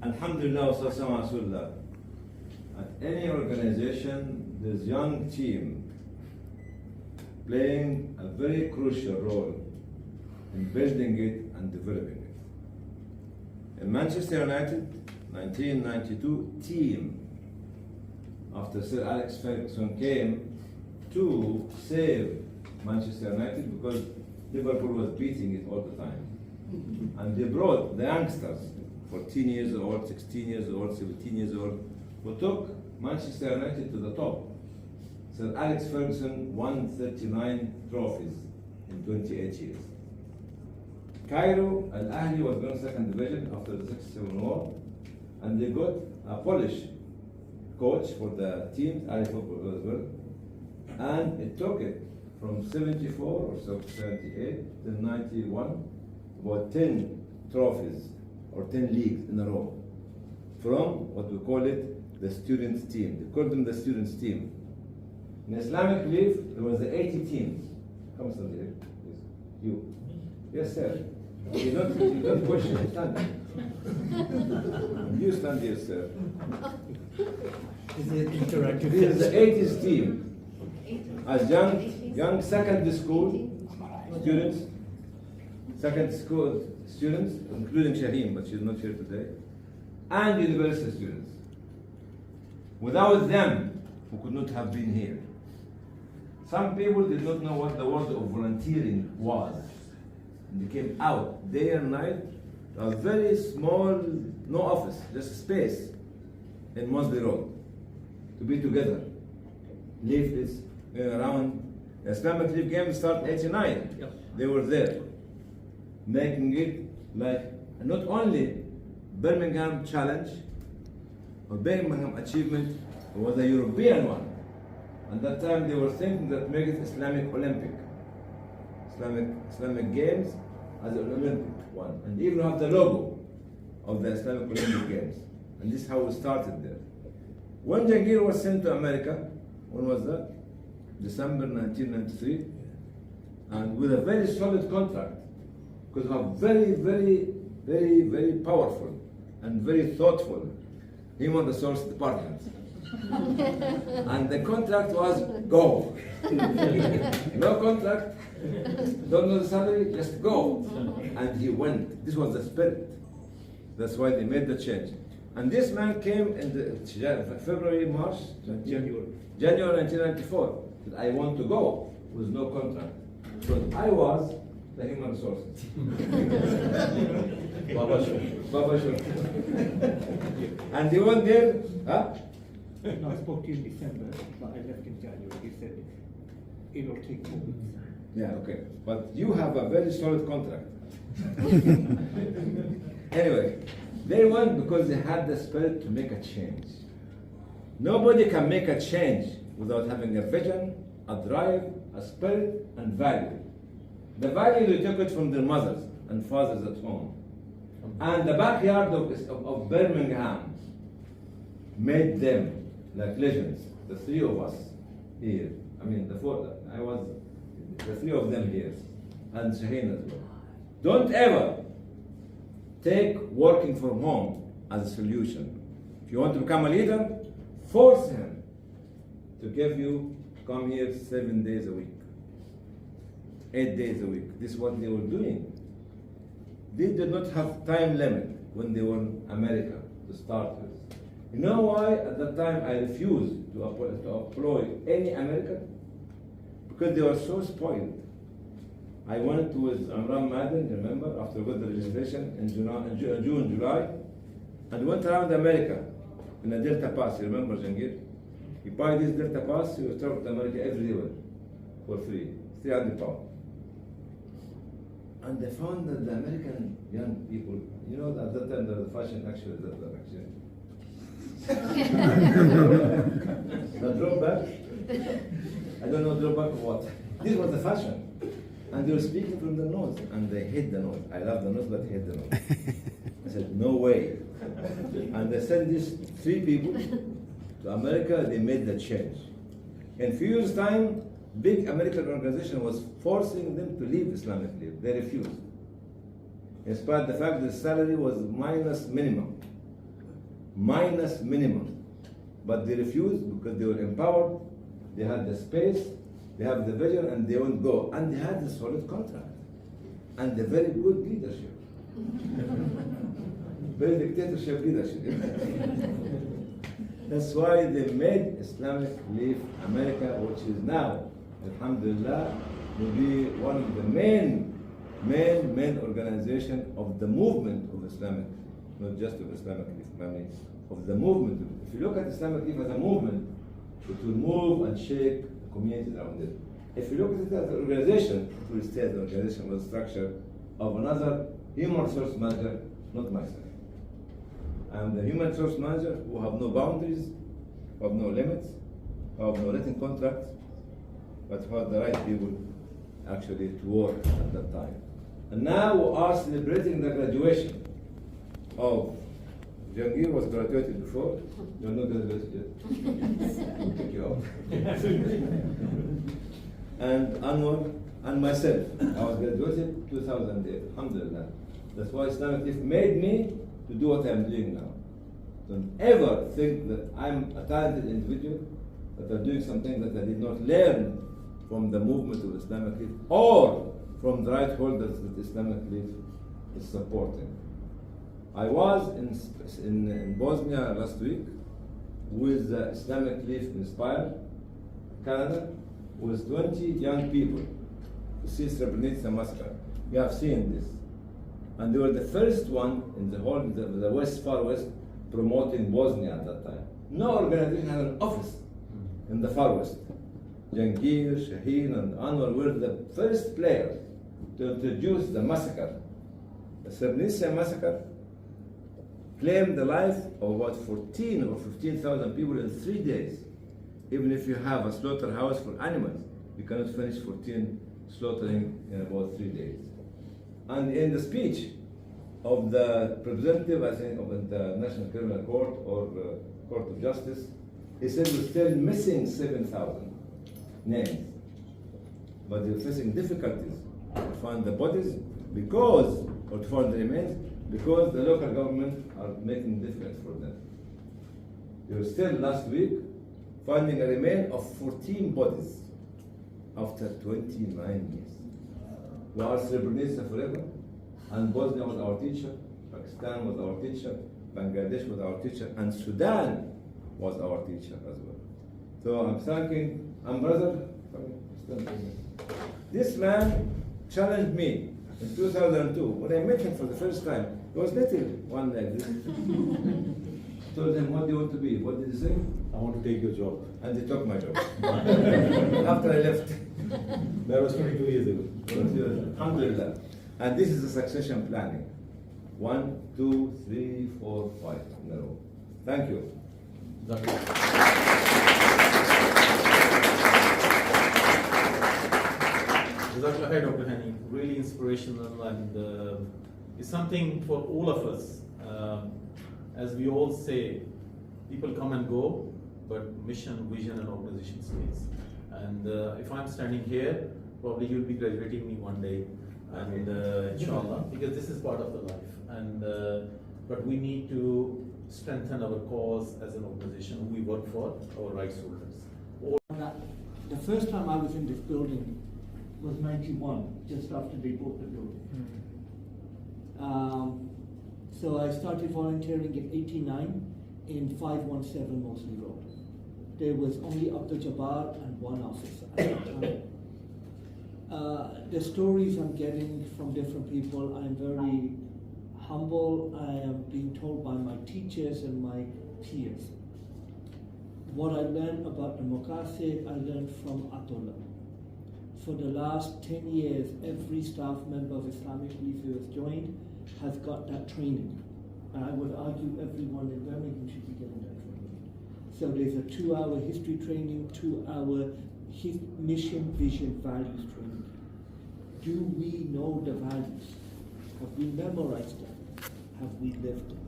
Alhamdulillah, wa sallallahu alaihi wasallam. At any organization, there's young team playing a very crucial role in building it and developing it. In Manchester United, 1992 team, after Sir Alex Ferguson came to save Manchester United because Liverpool was beating it all the time. And they brought the youngsters, 14 years old, 16 years old, 17 years old, who took Manchester United to the top. Sir Alex Ferguson won 39 trophies in 28 years. Cairo, Al Ahly was going second division after the 67 war, and they got a Polish coach for the team, Ahly football as well, and it took it from 74 or so 78 to 91, about 10 trophies or 10 leagues in a row, from what we call it the students team. They called them the students team. In Islamic belief, there was 80 teams. Come stand here, please. You. Yes, sir. You don't question, stand. You stand here, sir. Is it interactive? This is the 80s team. As young secondary school students, including Shaheen, but she's not here today, and university students. Without them, we could not have been here. Some people did not know what the word of volunteering was. And they came out day and night, a very small, no office, just a space in Mosley Road, to be together. Leaflets around. The Islamic League games started 89. Yep. They were there, making it like not only Birmingham Challenge or Birmingham Achievement, it was a European one. At that time, they were thinking that make it Islamic Olympic, Islamic Games as an Olympic one, and even have the logo of the Islamic Olympic Games. And this is how we started there. When Jahangir was sent to America, when was that? December 1993, and with a very solid contract, because of very powerful and very thoughtful human resource department. And the contract was go. No contract, don't know the salary, just go. And he went. This was the spirit. That's why they made the change. And this man came in the February, March, January 1994. Said, I want to go with no contract. Because I was the human resources. Baba Shur. And he went there, huh? No, I spoke to you in December, but I left in January. He said it'll take 4 weeks. Yeah, okay. But you have a very solid contract. Anyway, they went because they had the spirit to make a change. Nobody can make a change without having a vision, a drive, a spirit, and value. The value they took it from their mothers and fathers at home. And the backyard of Birmingham made them like legends. The three of us here. I mean, the three of them here. And Shaheen as well. Don't ever take working from home as a solution. If you want to become a leader, force him to come here 7 days a week, 8 days a week. This is what they were doing. They did not have time limit when they were in America to start with. You know why at that time I refused to employ any American? Because they were so spoiled. I went with Amram Madden, remember, after we got the registration in June, July, and went around America in a Delta Pass. You remember, Jahangir? You buy this Delta Pass, you travel to America every day for free, 300 pounds. And they found that the American young people, you know, at that time the fashion actually that direction. The drawback, I don't know drawback of what. This was the fashion. And they were speaking from the nose, and they hate the nose. I love the nose, but I hate the nose. I said, no way. And they sent these 3 people to America, they made the change. In a few years' time, big American organization was forcing them to leave Islamic League. They refused. in spite of the fact that the salary was minus minimum. Minus minimum. But they refused because they were empowered, they had the space, they have the vision, and they won't go. And they had a solid contract. And a very good leadership. Very dictatorship leadership. That's why they made Islamic Relief America, which is now, alhamdulillah, will be one of the main organization of the movement of Islamic, not just of Islamic Relief, I mean, of the movement. If you look at Islamic Relief as a movement, it will move and shake the communities around it. If you look at it as an organization, it will stay as an organization with a structure of another human resource manager, not myself. I'm the human resource manager who have no boundaries, who have no limits, who have no written contracts, but who have the right people actually to work at that time. And now we are celebrating the graduation of Jangir was graduated before. You're not graduated yet. Take you out. And Anwar and myself. I was graduated 2008. Alhamdulillah. That's why Islamic Relief made me to do what I'm doing now. Don't ever think that I'm a talented individual, that I'm doing something that I did not learn from the movement of Islamic Relief or from the right holders that Islamic Relief is supporting. I was in Bosnia last week with Islamic Relief Inspire Canada with 20 young people to see Srebrenica massacre. You have seen this. And they were the first one in the whole, the West, far West, promoting Bosnia at that time. No organization had an office in the far West. Jangir, Shaheen, and Anwar were the first players to introduce the massacre. The Srebrenica massacre claimed the life of about 14 or 15,000 people in 3 days. Even if you have a slaughterhouse for animals, you cannot finish 14 slaughtering in about 3 days. And in the speech of the representative, I think, of the National Criminal Court or Court of Justice, he said we're still missing 7,000 names. But they're facing difficulties to find the bodies because, or to find the remains, because the local government are making it difficult for them. They were still last week finding a remain of 14 bodies after 29 years. We are Srebrenica forever, and Bosnia was our teacher, Pakistan was our teacher, Bangladesh was our teacher, and Sudan was our teacher as well. So I'm thanking, brother, this man challenged me in 2002, when I met him for the first time. He was little, one like this. Told him, what do you want to be? What did he say? I want to take your job. And he took my job. After I left. That was 22 years ago. Alhamdulillah. And this is the succession planning. 1, 2, 3, 4, 5 in a row. Thank you. Jazakallah, Dr. Hani, really inspirational, and it's something for all of us. As we all say, people come and go, but mission, vision, and organization stays. And if I'm standing here, probably you'll be graduating me one day, and inshallah, because this is part of the life. And but we need to strengthen our cause as an organization who we work for, our rights holders. The first time I was in this building was 91, just after they bought the building. So I started volunteering in 89 in 517 Mosley Road. There was only Abdul Jabbar and one officer at that time. The stories I'm getting from different people, I'm very humble. I am being told by my teachers and my peers. What I learned about the Muqasid, I learned from Atullah. For the last 10 years, every staff member of Islamic Relief who has joined has got that training. And I would argue everyone in Birmingham should be given that training. So there's a 2-hour history training, 2-hour mission, vision, values training. Do we know the values? Have we memorized them? Have we lived them?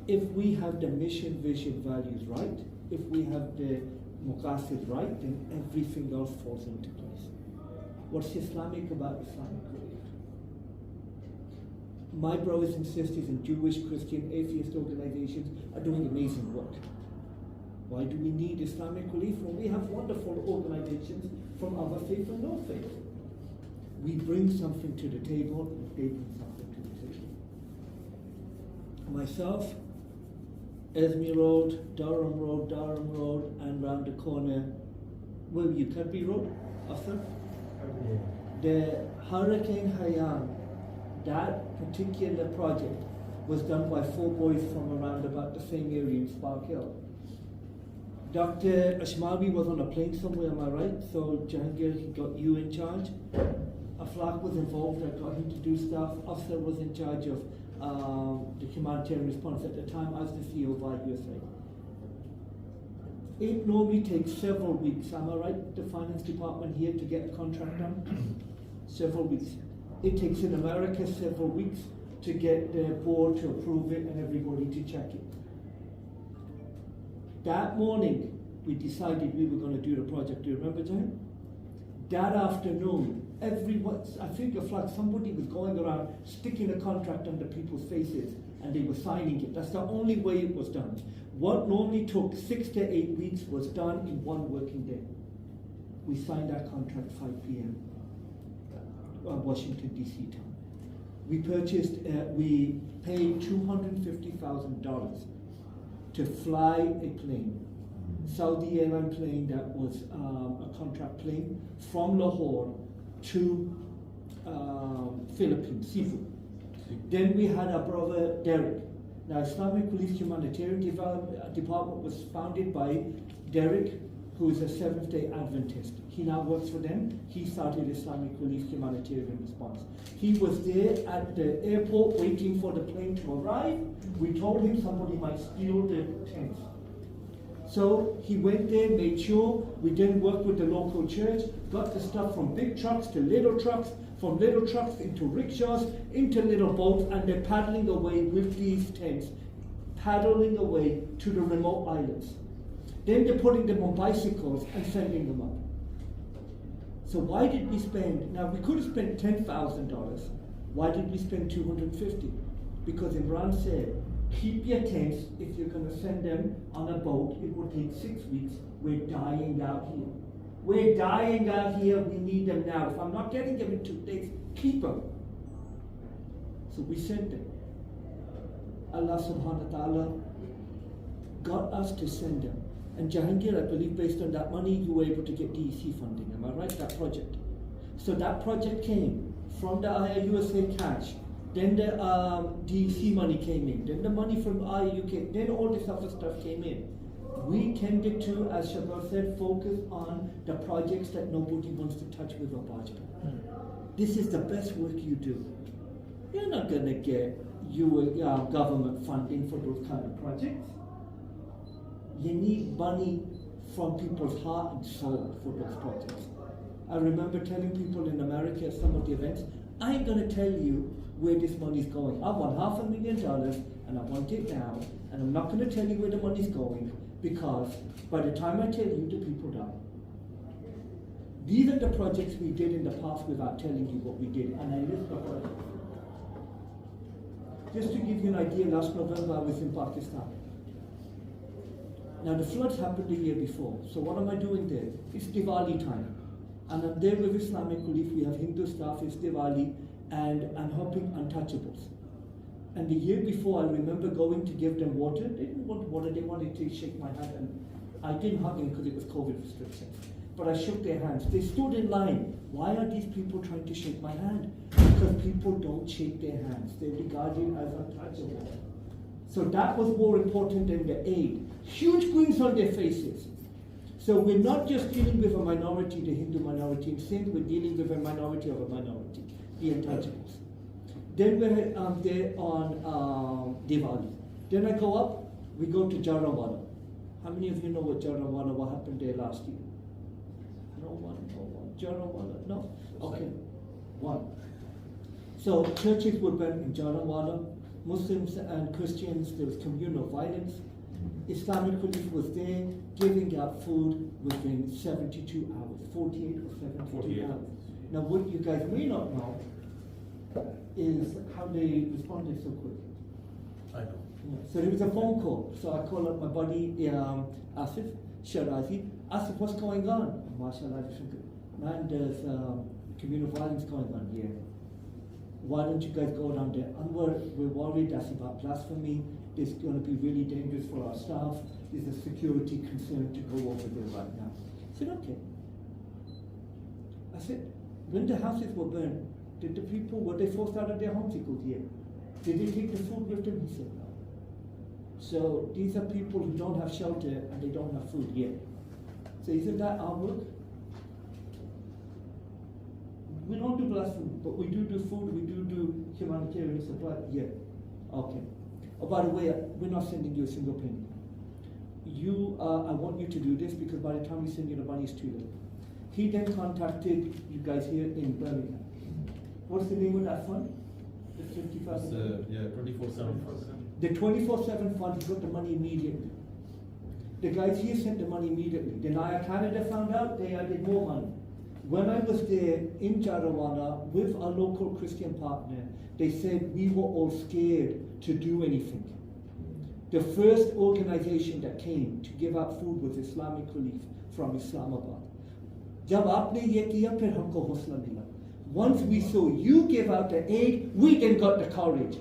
If we have the mission, vision, values right, if we have the Muqasid right, then everything else falls into place. What's Islamic about Islamic Relief? My brothers and sisters in Jewish, Christian, atheist organizations are doing amazing work. Why do we need Islamic relief when we have wonderful organizations from other faith and no faith? We bring something to the table, they bring something to the table. Myself, Esme Road, Durham Road, and round the corner, where were you, Kirby Road, Arthur? The Hurricane Haiyan, that particular project was done by 4 boys from around about the same area in Spark Hill. Dr. Ashmawi was on a plane somewhere, am I right? So Jahangir, he got you in charge. Aflaq was involved, I got him to do stuff. Afsar was in charge of the humanitarian response at the time. I was the CEO of IUSA. It normally takes several weeks, am I right, the finance department here to get a contract done? Several weeks. It takes in America several weeks to get the board to approve it and everybody to check it. That morning, we decided we were going to do the project. Do you remember, Jan? That afternoon, everyone, I think it's like somebody was going around sticking a contract under people's faces and they were signing it. That's the only way it was done. What normally took 6 to 8 weeks was done in 1 working day. We signed that contract 5 p.m. Washington, D.C. time. We paid $250,000 to fly a plane, Saudi Airline plane that was a contract plane from Lahore to Philippines, Cebu. Then we had our brother Derek. Now, Islamic Relief Humanitarian Department was founded by Derek, who is a Seventh-day Adventist. He now works for them. He started Islamic Relief Humanitarian Response. He was there at the airport waiting for the plane to arrive. We told him somebody might steal the tents. So he went there, made sure. We then worked with the local church, got the stuff from big trucks to little trucks, from little trucks into rickshaws, into little boats, and they're paddling away with these tents, paddling away to the remote islands. Then they're putting them on bicycles and sending them up. So why did we spend, now we could have spent $10,000. Why did we spend $250,000? Because Imran said, keep your tents. If you're going to send them on a boat, it will take 6 weeks. We're dying out here. We're dying out here. We need them now. If I'm not getting them in 2 days, keep them. So we sent them. Allah subhanahu wa ta'ala got us to send them. And Jahangir, I believe based on that money, you were able to get DEC funding. Am I right? That project. So that project came from the IUSA cash. Then the DEC money came in. Then the money from IUK. Then all this other stuff came in. We tended to, as Shabbat said, focus on the projects that nobody wants to touch with a budget. This is the best work you do. You're not going to get government funding for those kind of projects. You need money from people's heart and soul for those projects. I remember telling people in America at some of the events, I ain't going to tell you where this money's going. I want $500,000 and I want it now, and I'm not going to tell you where the money's going because by the time I tell you, the people die. These are the projects we did in the past without telling you what we did, and I list the projects. Just to give you an idea, last November I was in Pakistan. Now the floods happened the year before, so what am I doing there? It's Diwali time, and I'm there with Islamic Relief. We have Hindu staff, it's Diwali, and I'm helping untouchables. And the year before, I remember going to give them water. They didn't want water, they wanted to shake my hand, and I didn't hug them because it was COVID restrictions. But I shook their hands. They stood in line. Why are these people trying to shake my hand? Because people don't shake their hands. They're regarded as untouchable. So that was more important than the aid. Huge grins on their faces. So we're not just dealing with a minority, the Hindu minority in Sindh, we're dealing with a minority of a minority, the untouchables. Then we're there on Diwali. Then I go up, we go to Jarawala. How many of you know what Jarawala, what happened there last year? No one. Jarawala, no? Okay, one. So churches were burnt in Jarawala. Muslims and Christians, there was communal violence. Islamic Relief was there giving out food within 72 hours, 48 or 72 hours. Now what you guys may not know, is how they responded so quick. I know. So there was a phone call. So I called up my buddy Asif Shirazi. Asif, what's going on? MashaAllah, man, there's communal violence going on here. Why don't you guys go down there? Anwar, we're worried that's about blasphemy. It's going to be really dangerous for our staff. There's a security concern to go over there right now. I said, okay. I said, when the houses were burned, did the people, were they forced out of their homes to go here? Did they take the food with them? He said, no. So these are people who don't have shelter and they don't have food yet. So isn't that our work? We don't do blasphemy, but we do food, we do humanitarian supply. Yeah. Okay. Oh, by the way, we're not sending you a single penny. I want you to do this because by the time we send you the money, it's too late. He then contacted you guys here in Birmingham. What's the name of that fund? The 55? Yeah, 24/7. The 24/7 fund, he got the money immediately. The guys here sent the money immediately. Then Naya Canada found out, they added more money. When I was there in Jarawana with a local Christian partner, they said we were all scared to do anything. The first organization that came to give out food was Islamic Relief from Islamabad. Jab aapne ye kiya, phir humko hosla mila. Once we saw you give out the aid, we then got the courage.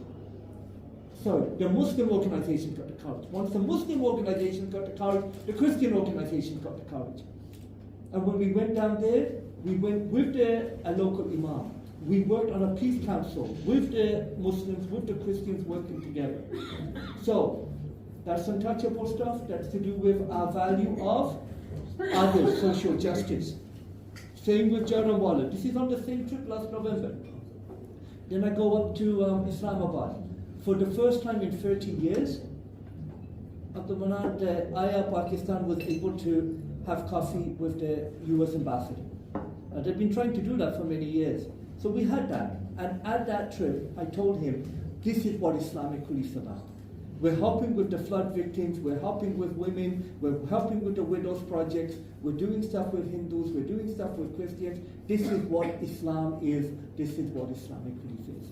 So the Muslim organizations got the courage. Once the Muslim organizations got the courage, the Christian organizations got the courage. And when we went down there, we went with a local imam. We worked on a peace council with the Muslims, with the Christians working together. So that's untouchable stuff. That's to do with our value of others, social justice. Same with Jaranwala. This is on the same trip last November. Then I go up to Islamabad. For the first time in 30 years, Aya Pakistan was able to have coffee with the US ambassador. They've been trying to do that for many years. So we had that. And at that trip, I told him, this is what Islamic Relief is about. We're helping with the flood victims, we're helping with women, we're helping with the widows projects, we're doing stuff with Hindus, we're doing stuff with Christians. This is what Islam is, this is what Islamic Relief is.